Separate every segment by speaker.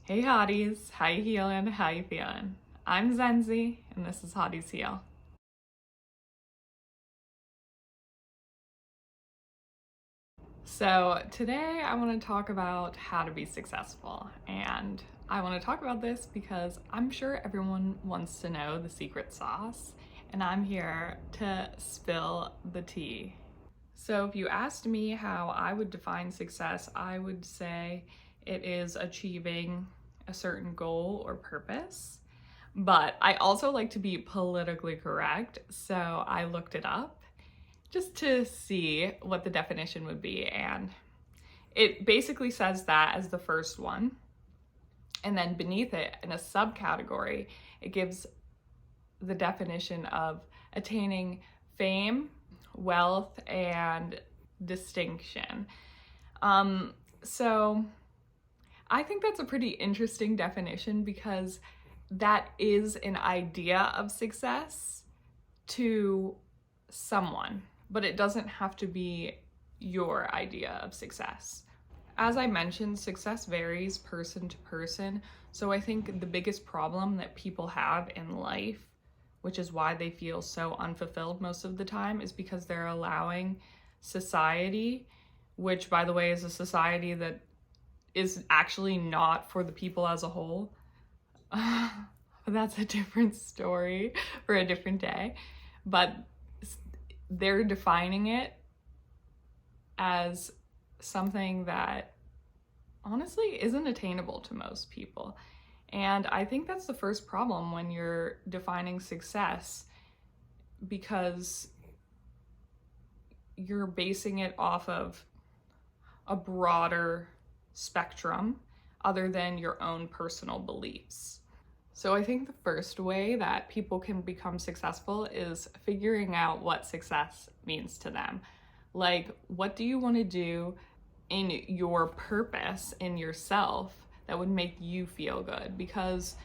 Speaker 1: Hey Hotties, how you healing? How you feeling? I'm Zenzi, and this is Hotties Heal. So today I want to talk about how to be successful, and I want to talk about this because I'm sure everyone wants to know the secret sauce, and I'm here to spill the tea. So if you asked me how I would define success, I would say it is achieving a certain goal or purpose. But I also like to be politically correct, so I looked it up just to see what the definition would be. And it basically says that as the first one. And then beneath it, in a subcategory, it gives the definition of attaining fame, wealth, and distinction. So I think that's a pretty interesting definition because that is an idea of success to someone, but it doesn't have to be your idea of success. As I mentioned, success varies person to person. So I think the biggest problem that people have in life, which is why they feel so unfulfilled most of the time, is because they're allowing society, which by the way is a society that is actually not for the people as a whole. That's a different story for a different day. But they're defining it as something that honestly isn't attainable to most people. And I think that's the first problem when you're defining success, because you're basing it off of a broader spectrum other than your own personal beliefs. So I think the first way that people can become successful is figuring out what success means to them. Like, what do you want to do in your purpose, in yourself, that would make you feel good? Because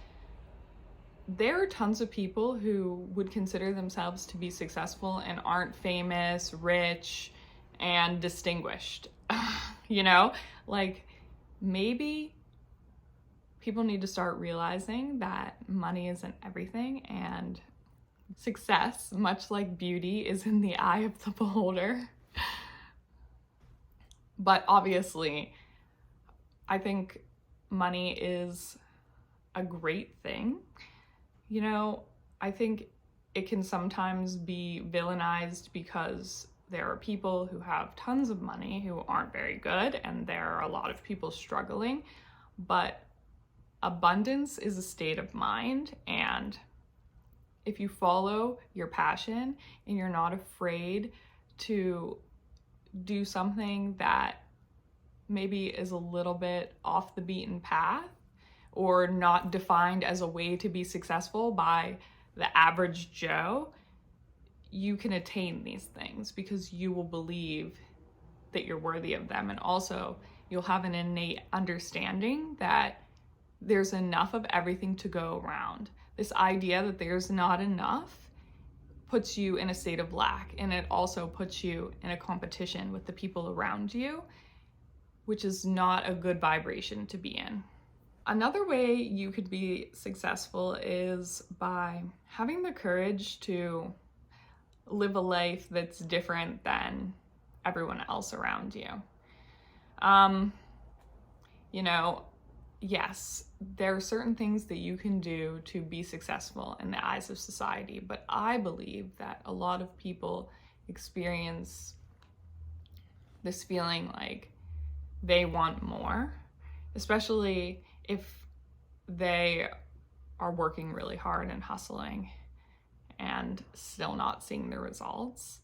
Speaker 1: there are tons of people who would consider themselves to be successful and aren't famous, rich, and distinguished. You know, like maybe people need to start realizing that money isn't everything, and success, much like beauty, is in the eye of the beholder. But obviously, I think money is a great thing. You know, I think it can sometimes be villainized because there are people who have tons of money who aren't very good, and there are a lot of people struggling. But abundance is a state of mind, and if you follow your passion and you're not afraid to do something that maybe is a little bit off the beaten path or not defined as a way to be successful by the average Joe, you can attain these things because you will believe that you're worthy of them. And also, you'll have an innate understanding that there's enough of everything to go around. This idea that there's not enough puts you in a state of lack, and it also puts you in a competition with the people around you, which is not a good vibration to be in. Another way you could be successful is by having the courage to live a life that's different than everyone else around you. You know, yes, there are certain things that you can do to be successful in the eyes of society, but I believe that a lot of people experience this feeling like they want more, especially if they are working really hard and hustling and still not seeing the results.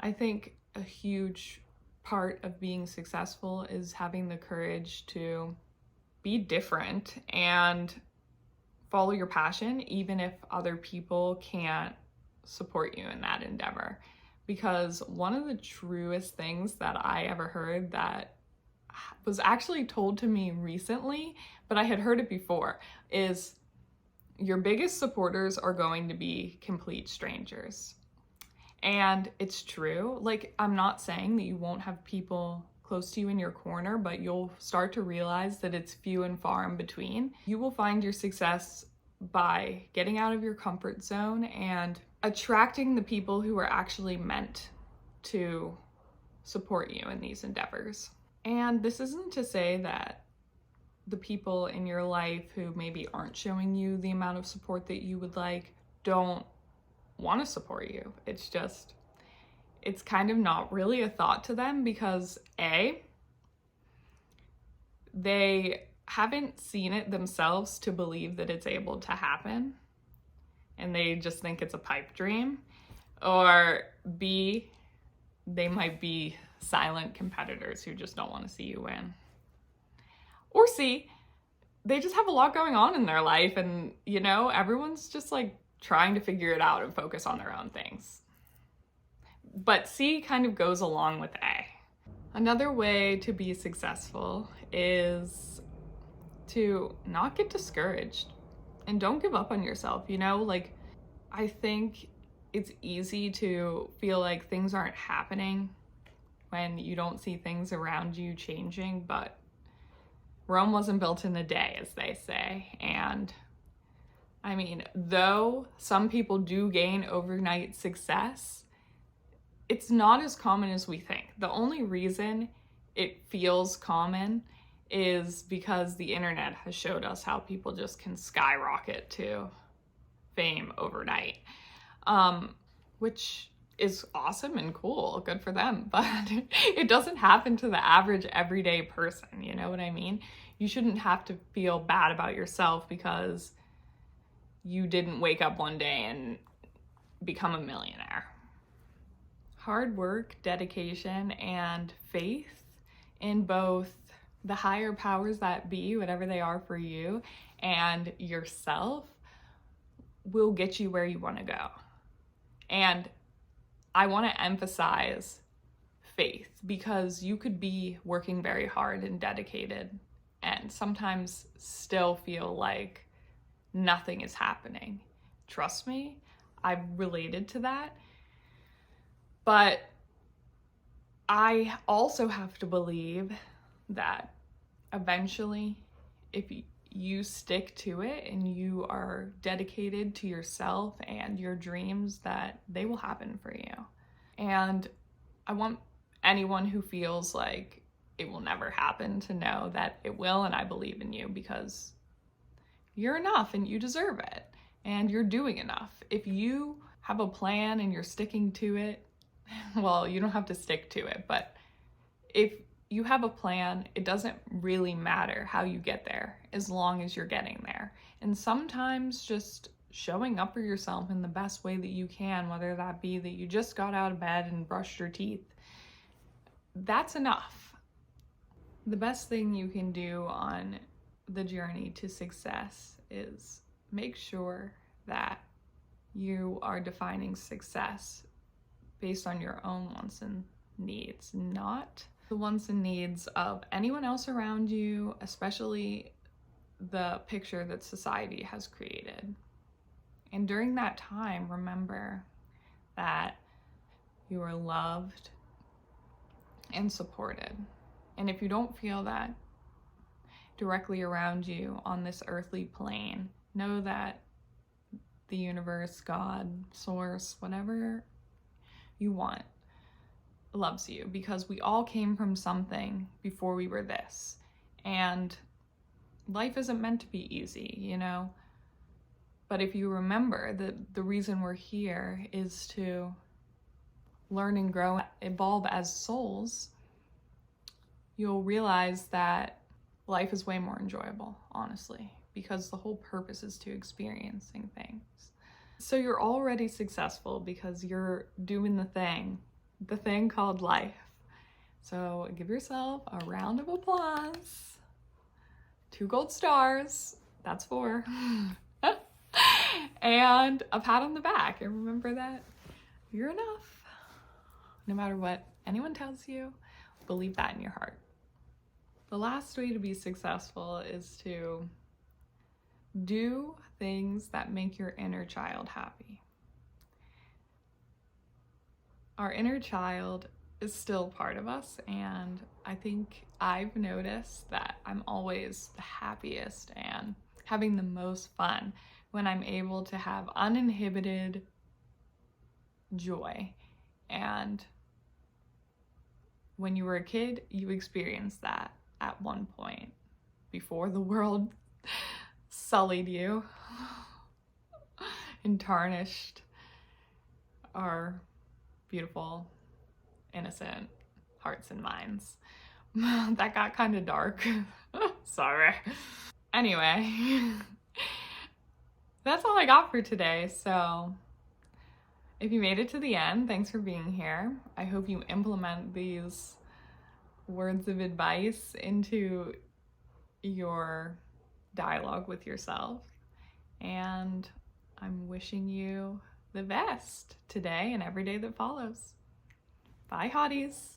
Speaker 1: I think a huge part of being successful is having the courage to be different and follow your passion, even if other people can't support you in that endeavor. Because one of the truest things that I ever heard that was actually told to me recently, but I had heard it before, is your biggest supporters are going to be complete strangers. And it's true. Like, I'm not saying that you won't have people close to you in your corner, but you'll start to realize that it's few and far in between. You will find your success by getting out of your comfort zone and attracting the people who are actually meant to support you in these endeavors. And this isn't to say that the people in your life who maybe aren't showing you the amount of support that you would like don't want to support you. It's just, it's kind of not really a thought to them because A, they haven't seen it themselves to believe that it's able to happen and they just think it's a pipe dream, or B, they might be silent competitors who just don't want to see you win, or C, they just have a lot going on in their life and, you know, everyone's just like trying to figure it out and focus on their own things. But C kind of goes along with A. Another way to be successful is to not get discouraged and don't give up on yourself. You know, like, I think it's easy to feel like things aren't happening when you don't see things around you changing, but Rome wasn't built in a day, as they say. And I mean, though some people do gain overnight success, it's not as common as we think. The only reason it feels common is because the internet has showed us how people just can skyrocket to fame overnight, which is awesome and cool, good for them, but it doesn't happen to the average everyday person, you know what I mean? You shouldn't have to feel bad about yourself because you didn't wake up one day and become a millionaire. Hard work, dedication, and faith in both the higher powers that be, whatever they are for you, and yourself will get you where you want to go. And I want to emphasize faith because you could be working very hard and dedicated and sometimes still feel like nothing is happening. Trust me, I've related to that. But I also have to believe that eventually, if you stick to it and you are dedicated to yourself and your dreams, that they will happen for you. And I want anyone who feels like it will never happen to know that it will, and I believe in you because you're enough and you deserve it and you're doing enough. If you have a plan and you're sticking to it, well, you don't have to stick to it, but if you have a plan, it doesn't really matter how you get there as long as you're getting there. And sometimes just showing up for yourself in the best way that you can, whether that be that you just got out of bed and brushed your teeth, that's enough. The best thing you can do on the journey to success is make sure that you are defining success based on your own wants and needs, not the wants and needs of anyone else around you, especially the picture that society has created. And during that time, remember that you are loved and supported. And if you don't feel that directly around you on this earthly plane, know that the universe, God, source, whatever you want, loves you, because we all came from something before we were this. And life isn't meant to be easy, you know? But if you remember that the reason we're here is to learn and grow, evolve as souls, you'll realize that life is way more enjoyable, honestly, because the whole purpose is to experiencing things. So you're already successful because you're doing the thing called life. So give yourself a round of applause. 2 gold stars, that's 4. And a pat on the back. And remember that you're enough. No matter what anyone tells you, believe that in your heart. The last way to be successful is to do things that make your inner child happy. Our inner child is still part of us, and I think I've noticed that I'm always the happiest and having the most fun when I'm able to have uninhibited joy. And when you were a kid, you experienced that at one point before the world sullied you and tarnished our beautiful, innocent hearts and minds. That got kind of dark. Sorry. Anyway, that's all I got for today. So if you made it to the end, thanks for being here. I hope you implement these words of advice into your dialogue with yourself. And I'm wishing you the best today and every day that follows. Bye, Hotties.